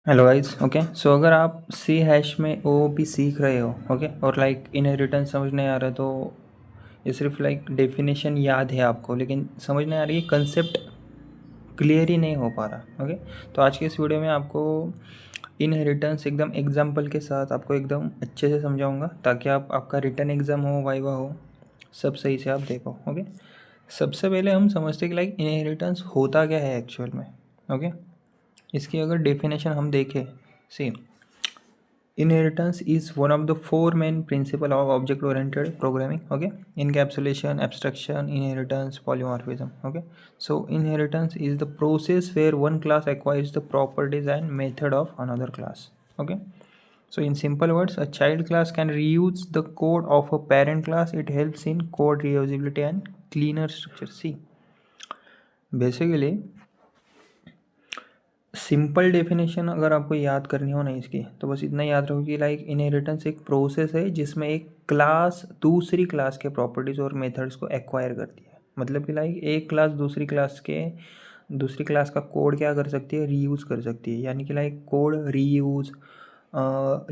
Hello guys. Okay, so अगर आप सी hash में ओ पी सीख रहे हो, ओके, और लाइक इनहेरिटेंस समझ नहीं आ रहा, तो ये सिर्फ लाइक डेफिनेशन याद है आपको, लेकिन समझ नहीं आ रही है, कंसेप्ट क्लियर ही नहीं हो पा रहा। ओके, तो आज के इस वीडियो में आपको इनहेरिटेंस एकदम एग्जाम्पल के साथ आपको एकदम अच्छे से समझाऊंगा, ताकि आपका रिटर्न एग्ज़ाम हो, वाइवा हो, सब सही से आप देखो। ओके, सबसे पहले हम समझते हैं कि लाइक इनहेरिटेंस होता क्या है एक्चुअल में। ओके, इसकी अगर डेफिनेशन हम देखें, सी, inheritance is one of the four main principles of object oriented programming. Okay, encapsulation, abstraction, inheritance, polymorphism. Okay, so inheritance is the process where one class acquires the properties and method of another class. Okay, so in simple words, a child class can reuse the code of a parent class. It helps in code reusability and cleaner structure. See, basically simple definition अगर आपको याद करनी हो ना इसकी, तो बस इतना याद रखो कि लाइक इनहेरिटेंस एक प्रोसेस है जिसमें एक क्लास दूसरी क्लास के प्रॉपर्टीज़ और मेथड्स को एक्वायर करती है। मतलब कि लाइक एक क्लास दूसरी क्लास का कोड क्या कर सकती है, रीयूज़ कर सकती है। यानी कि like code reuse,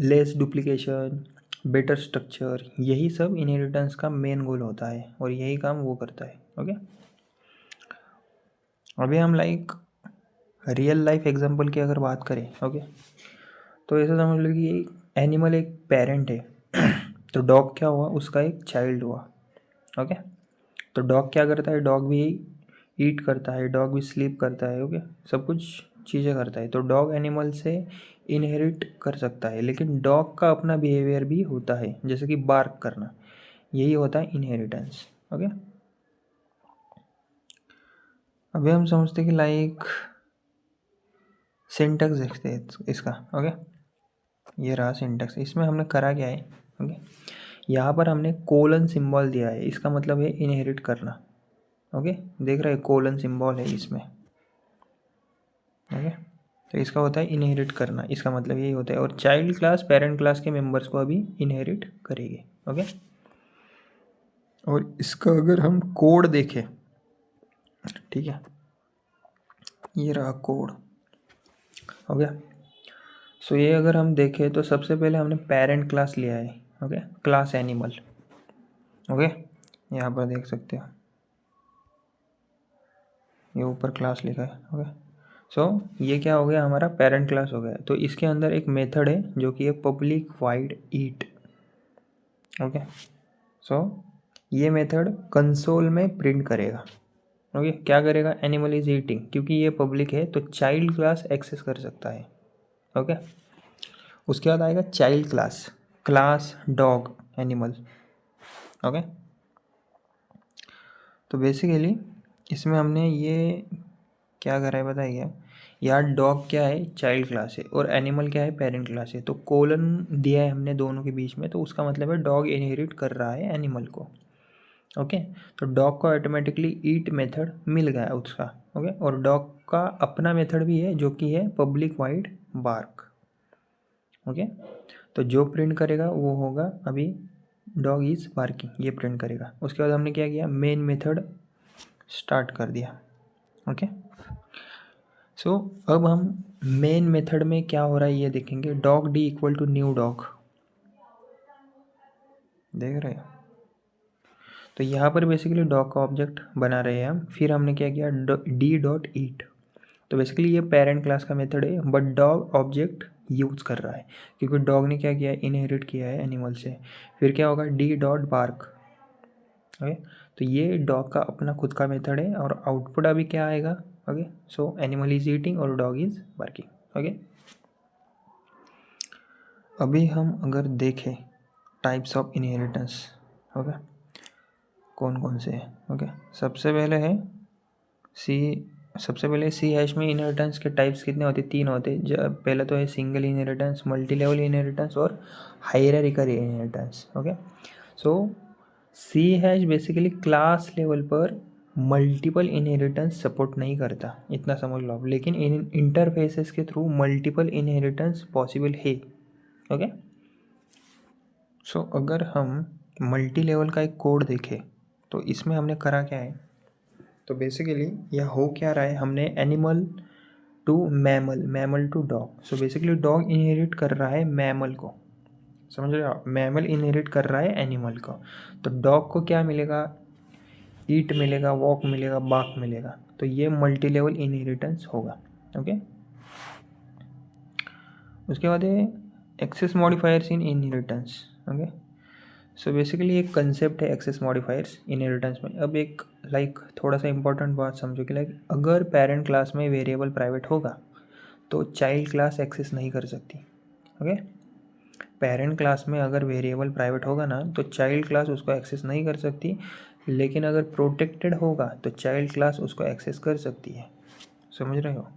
less duplication, better structure, यही सब इनहेरिटेंस का मेन गोल होता है और यही काम वो करता है। ओके, अभी हम लाइक रियल लाइफ एग्जांपल की अगर बात करें, ओके, तो ऐसा समझ लो कि एक एनिमल एक पेरेंट है तो डॉग क्या हुआ, उसका एक चाइल्ड हुआ। ओके, तो डॉग क्या करता है, डॉग भी ईट करता है, डॉग भी स्लीप करता है। ओके, सब कुछ चीज़ें करता है, तो डॉग एनिमल से इनहेरिट कर सकता है, लेकिन डॉग का अपना बिहेवियर भी होता है, जैसे कि बार्क करना, यही होता है इनहेरिटेंस। ओके, अभी हम समझते हैं कि लाइक सिंटैक्स देखते हैं इसका। ओके, ये रहा सिंटैक्स। इसमें हमने करा क्या है, ओके, यहाँ पर हमने कोलन सिंबल दिया है, इसका मतलब है इनहेरिट करना। ओके, देख रहे हैं कोलन सिंबल है इसमें। ओके, तो इसका होता है इनहेरिट करना, इसका मतलब यही होता है। और चाइल्ड क्लास पेरेंट क्लास के मेंबर्स को अभी इनहेरिट करेगी। ओके, और इसका अगर हम कोड देखें, ठीक है, ये रहा कोड। ओके, सो ये अगर हम देखें तो सबसे पहले हमने पेरेंट क्लास लिया है। Okay, class animal. ओके, यहाँ पर देख सकते हो, ये ऊपर क्लास लिखा है। ओके, सो ये क्या हो गया, हमारा पेरेंट क्लास हो गया। तो इसके अंदर एक मेथड है जो कि है पब्लिक वाइड ईट। ओके, सो ये मेथड कंसोल में प्रिंट करेगा। ओके, क्या करेगा, एनिमल इज ईटिंग, क्योंकि ये पब्लिक है तो चाइल्ड क्लास एक्सेस कर सकता है। ओके, उसके बाद आएगा child class, class dog animal. Okay, तो बेसिकली इसमें हमने ये क्या करा है बताइए क्या, यार डॉग क्या है, चाइल्ड क्लास है, और एनिमल क्या है, पेरेंट क्लास है। तो कोलन दिया है हमने दोनों के बीच में, तो उसका मतलब है डॉग इनहेरिट कर रहा है एनिमल को। ओके, तो डॉग को ऑटोमेटिकली ईट मेथड मिल गया उसका। ओके, और डॉग का अपना मेथड भी है जो कि है पब्लिक वाइड बार्क। ओके, तो जो प्रिंट करेगा वो होगा अभी डॉग इज़ बार्किंग, ये प्रिंट करेगा। उसके बाद हमने क्या किया, मेन मेथड स्टार्ट कर दिया। ओके, सो अब हम मेन मेथड में क्या हो रहा है ये देखेंगे। Dog D equal to new dog, देख रहे हो, तो यहाँ पर बेसिकली डॉग का ऑब्जेक्ट बना रहे हैं हम। फिर हमने क्या किया, डी डॉट ईट, तो बेसिकली ये पेरेंट क्लास का मेथड है, बट डॉग ऑब्जेक्ट यूज़ कर रहा है क्योंकि डॉग ने क्या किया है, इनहेरिट किया है एनिमल से। फिर क्या होगा, डी डॉट बार्क। ओके, तो ये डॉग का अपना खुद का मेथड है, और आउटपुट अभी क्या आएगा। Okay, so animal is eating और डॉग इज बार्किंग। ओके, अभी हम अगर देखें टाइप्स ऑफ इनहेरिटेंस, ओके, कौन कौन से हैं। ओके, सी सबसे पहले सी हैश में इनहेरिटेंस के टाइप्स कितने होते हैं, तीन होते हैं। पहला तो है single inheritance, multi level inheritance और hierarchical inheritance. Okay, so C hash basically class level पर मल्टीपल इनहेरिटेंस सपोर्ट नहीं करता, इतना समझ लो आप, लेकिन इन इंटरफेसेस के थ्रू मल्टीपल इनहेरिटेंस पॉसिबल है। ओके, सो अगर हम मल्टी लेवल का एक कोड देखें तो इसमें हमने करा क्या है, तो बेसिकली यह हो क्या रहा है, हमने animal to mammal, mammal to dog. So basically dog inherit कर रहा है मैमल को, समझ रहे हो आप, मैमल इनहेरिट कर रहा है एनिमल को। तो डॉग को क्या मिलेगा, ईट मिलेगा, वॉक मिलेगा, बाक मिलेगा। तो ये मल्टी लेवल इनहेरिटेंस होगा। ओके, उसके बाद है access modifiers in inheritance. Okay, so basically एक कंसेप्ट है एक्सेस मॉडिफायर्स इनहेरिटेंस में। अब एक थोड़ा सा इंपॉर्टेंट बात समझो कि अगर पेरेंट क्लास में वेरिएबल प्राइवेट होगा तो चाइल्ड क्लास एक्सेस नहीं कर सकती। ओके, पेरेंट क्लास में अगर वेरिएबल प्राइवेट होगा ना तो चाइल्ड क्लास उसको एक्सेस नहीं कर सकती, लेकिन अगर प्रोटेक्टेड होगा तो चाइल्ड क्लास उसको एक्सेस कर सकती है। समझ रहे हो?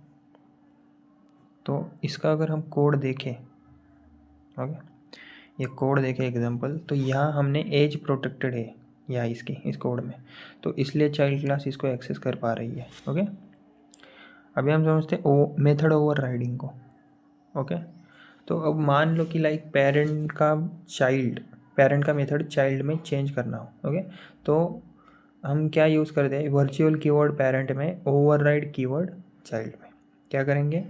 तो इसका अगर हम कोड देखें, ओके, ये कोड देखें एग्जांपल, तो यहाँ हमने एज प्रोटेक्टेड है या इस कोड में, तो इसलिए चाइल्ड क्लास इसको एक्सेस कर पा रही है। ओके, अभी हम समझते हैं मेथड ओवरराइडिंग को। ओके, तो अब मान लो कि पेरेंट का मेथड चाइल्ड में चेंज करना हो। ओके, तो हम क्या यूज़ करते हैं, वर्चुअल कीवर्ड पेरेंट में, ओवरराइड कीवर्ड चाइल्ड में। क्या करेंगे,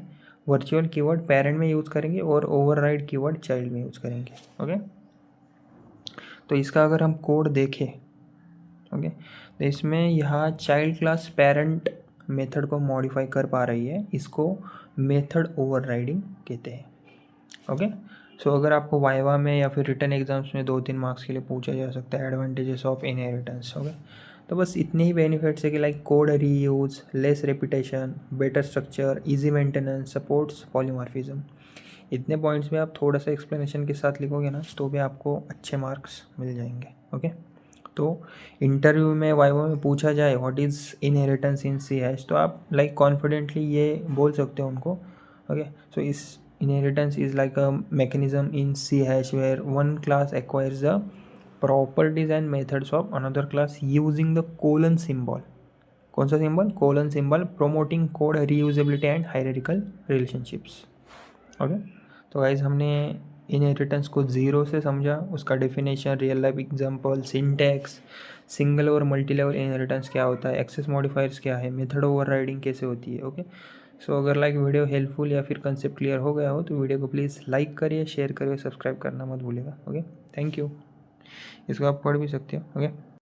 वर्चुअल कीवर्ड पेरेंट में यूज़ करेंगे और ओवरराइड कीवर्ड चाइल्ड में यूज़ करेंगे। ओके, तो इसका अगर हम कोड देखें, ओके, तो इसमें यहाँ चाइल्ड क्लास पेरेंट मेथड को मॉडिफाई कर पा रही है, इसको मेथड ओवरराइडिंग कहते हैं। ओके, सो अगर आपको वाइवा में या फिर रिटन एग्जाम्स में 2-3 मार्क्स के लिए पूछा जा सकता है एडवांटेजेस ऑफ इनहेरिटेंस। ओके, तो बस इतने ही बेनिफिट्स है कि code reuse, less repetition, better structure, easy maintenance, supports polymorphism. इतने पॉइंट्स में आप थोड़ा सा एक्सप्लेनेशन के साथ लिखोगे ना तो भी आपको अच्छे मार्क्स मिल जाएंगे। ओके, तो इंटरव्यू में वाइवा में पूछा जाए what is inheritance in C hash, तो आप कॉन्फिडेंटली ये बोल सकते हो उनको। ओके, सो इस inheritance is like a mechanism in C hash where one class acquires the properties and methods of another class using the colon symbol। कौन सा symbol, colon symbol, promoting code reusability and hierarchical relationships. Okay, तो guys हमने inheritance को zero से समझा, उसका definition, real life example, syntax, single और multi level inheritance क्या होता है, एक्सेस मॉडिफायर्स क्या है, मेथड ओवरराइडिंग कैसे होती है। ओके, सो अगर वीडियो हेल्पफुल या फिर कंसेप्ट क्लियर हो गया हो तो वीडियो को प्लीज़ लाइक करिए, शेयर करिए, सब्सक्राइब करना मत भूलिएगा। Okay, thank you. इसको आप पढ़ भी सकते हो। ओके।